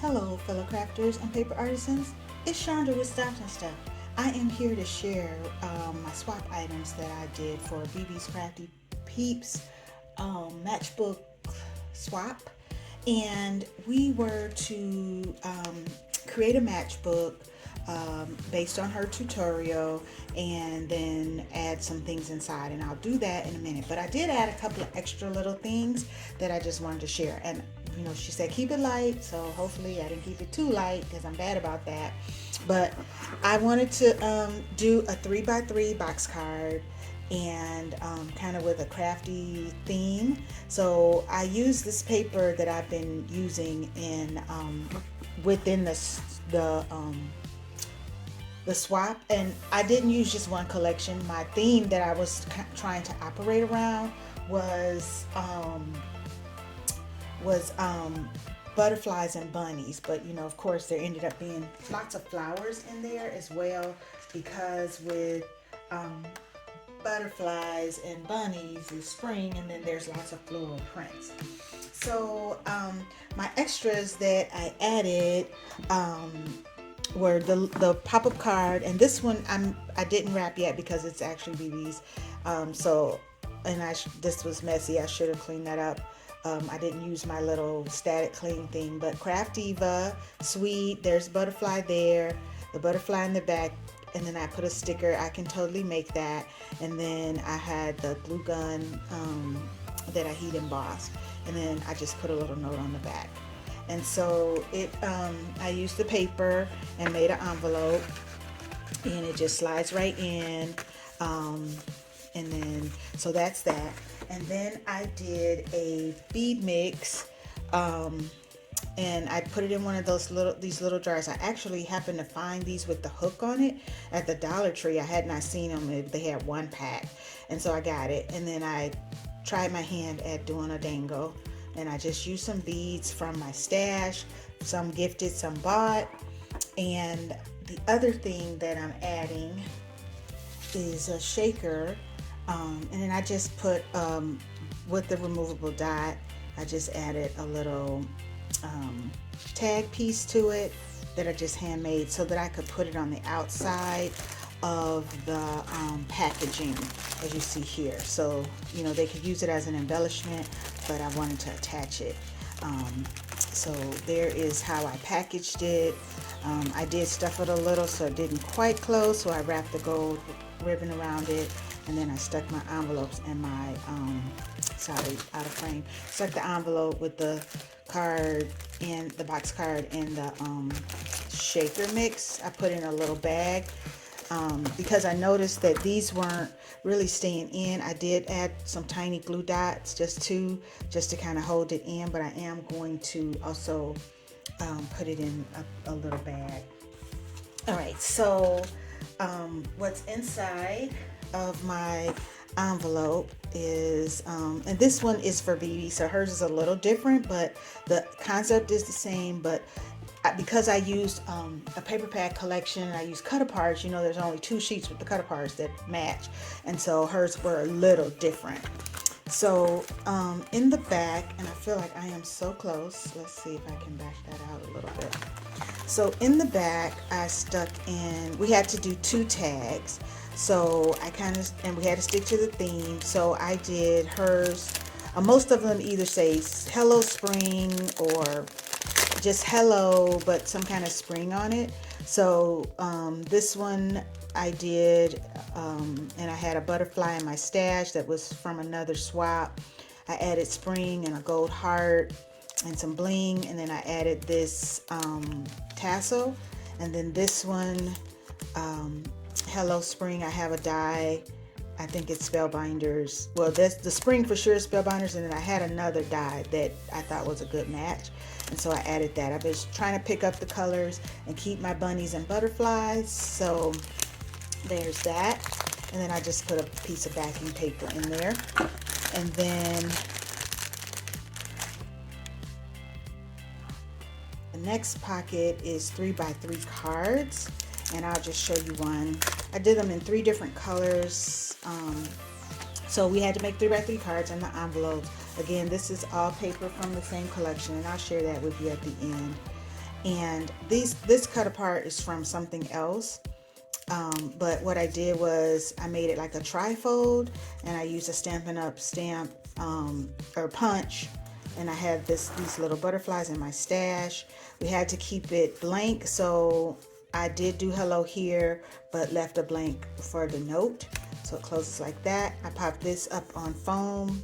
Hello, fellow crafters and paper artisans. It's Chandra with Stocks and Stuff. I am here to share my swap items that I did for BB's Krafty Peeps Matchbook swap. And we were to create a matchbook based on her tutorial and then add some things inside, and I'll do that in a minute. But I did add a couple of extra little things that I just wanted to share. And she said keep it light, so hopefully I didn't keep it too light because I'm bad about that. But I wanted to do a 3x3 box card and kind of with a crafty theme. So I used this paper that I've been using in within the swap, and I didn't use just one collection. My theme that I was trying to operate around was butterflies and bunnies, but of course there ended up being lots of flowers in there as well, because with butterflies and bunnies is spring, and then there's lots of floral prints. So my extras that I added were the pop-up card, and this one I didn't wrap yet because it's actually BB's. This was messy. I should have cleaned that up. I didn't use my little static clean thing, but Craftiva, sweet. There's butterfly there, the butterfly in the back, and then I put a sticker. I can totally make that. And then I had the glue gun that I heat embossed, and then I just put a little note on the back. And so I used the paper and made an envelope, and it just slides right in. And then, so that's that. And then I did a bead mix, and I put it in one of these little jars. I actually happened to find these with the hook on it at the Dollar Tree. I had not seen them. They had one pack, and so I got it. And then I tried my hand at doing a dangle, and I just used some beads from my stash, some gifted, some bought. And the other thing that I'm adding is a shaker. And then I just put, with the removable dot, I just added a little tag piece to it that I just handmade so that I could put it on the outside of the packaging, as you see here. So, they could use it as an embellishment, but I wanted to attach it. So there is how I packaged it. I did stuff it a little so it didn't quite close, so I wrapped the gold ribbon around it, and then I stuck my envelopes in my out of frame. Stuck the envelope with the card and the box card and the shaker mix. I put in a little bag because I noticed that these weren't really staying in. I did add some tiny glue dots, just to kind of hold it in, but I am going to also put it in a little bag. All right, so what's inside of my envelope is, and this one is for BB, so hers is a little different, but the concept is the same. But because I used a paper pad collection, I used cut-aparts. There's only 2 sheets with the cut-aparts that match, and so hers were a little different. So in the back, and I feel like I am so close. Let's see if I can back that out a little bit. So in the back, I stuck in, we had to do 2 tags. So and we had to stick to the theme. So I did hers. Most of them either say hello spring or just hello, but some kind of spring on it. So this one I did, and I had a butterfly in my stash that was from another swap. I added spring and a gold heart and some bling, and then I added this tassel. And then this one, hello spring, I have a die. I think it's Spellbinders. Well, that's the spring for sure, Spellbinders, and then I had another die that I thought was a good match, and so I added that. I was trying to pick up the colors and keep my bunnies and butterflies, so there's that. And then I just put a piece of backing paper in there. And then the next pocket is 3x3 cards, and I'll just show you one. I did them in 3 different colors. So we had to make 3x3 cards in the envelopes. Again, this is all paper from the same collection, and I'll share that with you at the end. And this cut apart is from something else. But what I did was I made it like a trifold, and I used a Stampin' Up! Stamp or punch, and I had these little butterflies in my stash. We had to keep it blank, so I did do hello here, but left a blank for the note. So it closes like that. I popped this up on foam.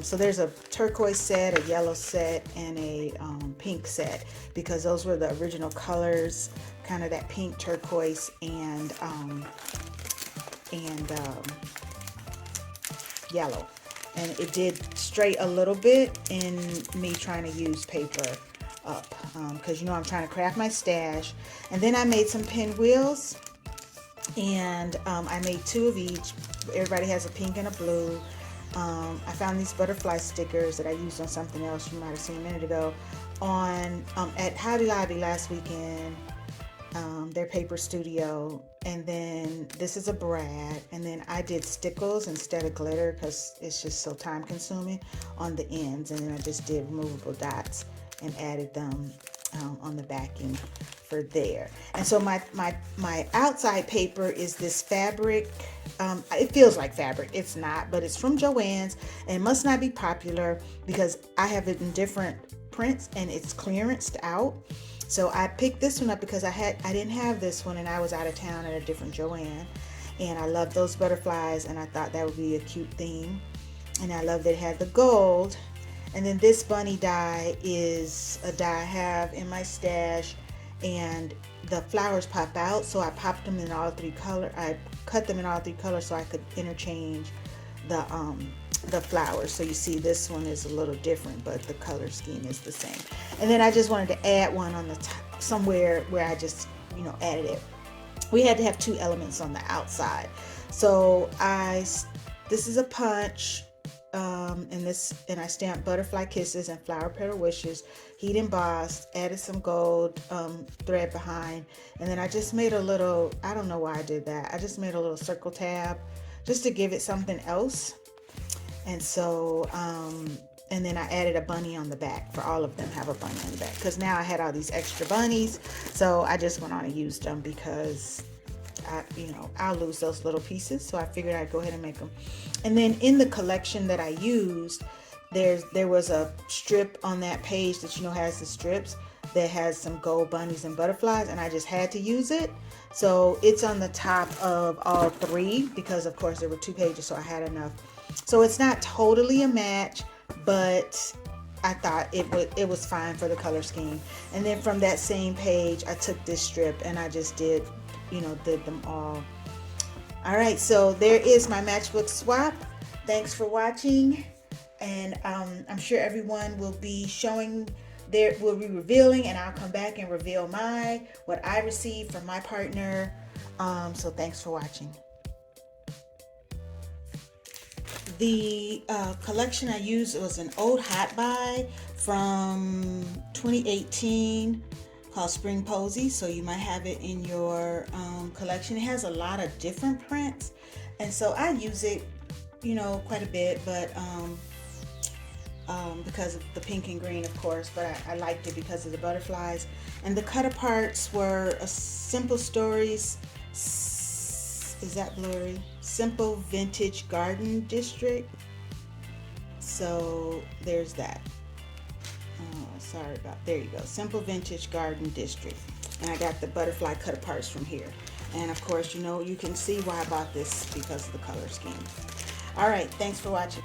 So there's a turquoise set, a yellow set, and a pink set, because those were the original colors, kind of that pink, turquoise, and yellow. And it did stray a little bit in me trying to use paper up, because you know I'm trying to craft my stash. And then I made some pinwheels, and I made 2 of each. Everybody has a pink and a blue. I found these butterfly stickers that I used on something else you might have seen a minute ago on at Hobby Lobby last weekend, their paper studio. And then this is a brad, and then I did stickles instead of glitter because it's just so time consuming on the ends, and then I just did removable dots and added them on the backing for there. And so my outside paper is this fabric. It feels like fabric. It's not, but it's from Joann's, and it must not be popular because I have it in different prints and it's clearanced out. So I picked this one up because I didn't have this one, and I was out of town at a different Joann, and I love those butterflies, and I thought that would be a cute theme. And I love that it had the gold. And then this bunny die is a die I have in my stash, and the flowers pop out, so I popped them in all 3 colors. I cut them in all 3 colors so I could interchange the flowers. So you see this one is a little different, but the color scheme is the same. And then I just wanted to add one on the top somewhere where I just, you know, added it. We had to have 2 elements on the outside. So this is a punch. And I stamped butterfly kisses and flower petal wishes, heat embossed, added some gold thread behind, and then I just made a little, I don't know why I did that, I just made a little circle tab just to give it something else. And so and then I added a bunny on the back. For all of them have a bunny on the back, because now I had all these extra bunnies, so I just went on and used them because I'll lose those little pieces, so I figured I'd go ahead and make them. And then in the collection that I used, there was a strip on that page that has the strips that has some gold bunnies and butterflies, and I just had to use it. So it's on the top of all 3 because of course there were 2 pages, so I had enough. So it's not totally a match, but I thought it was fine for the color scheme. And then from that same page, I took this strip and I just did them all. All right, so there is my matchbook swap. Thanks for watching, and I'm sure everyone will be revealing, and I'll come back and reveal what I received from my partner. So thanks for watching. The collection I used was an old hot buy from 2018 called Spring Posy, so you might have it in your collection. It has a lot of different prints, and so I use it quite a bit, but because of the pink and green, of course, but I liked it because of the butterflies. And the cut aparts were a Simple Stories, is that blurry? Simple Vintage Garden District. So there's that. There you go, Simple Vintage Garden District. And I got the butterfly cut aparts from here. And of course, you can see why I bought this, because of the color scheme. All right, thanks for watching.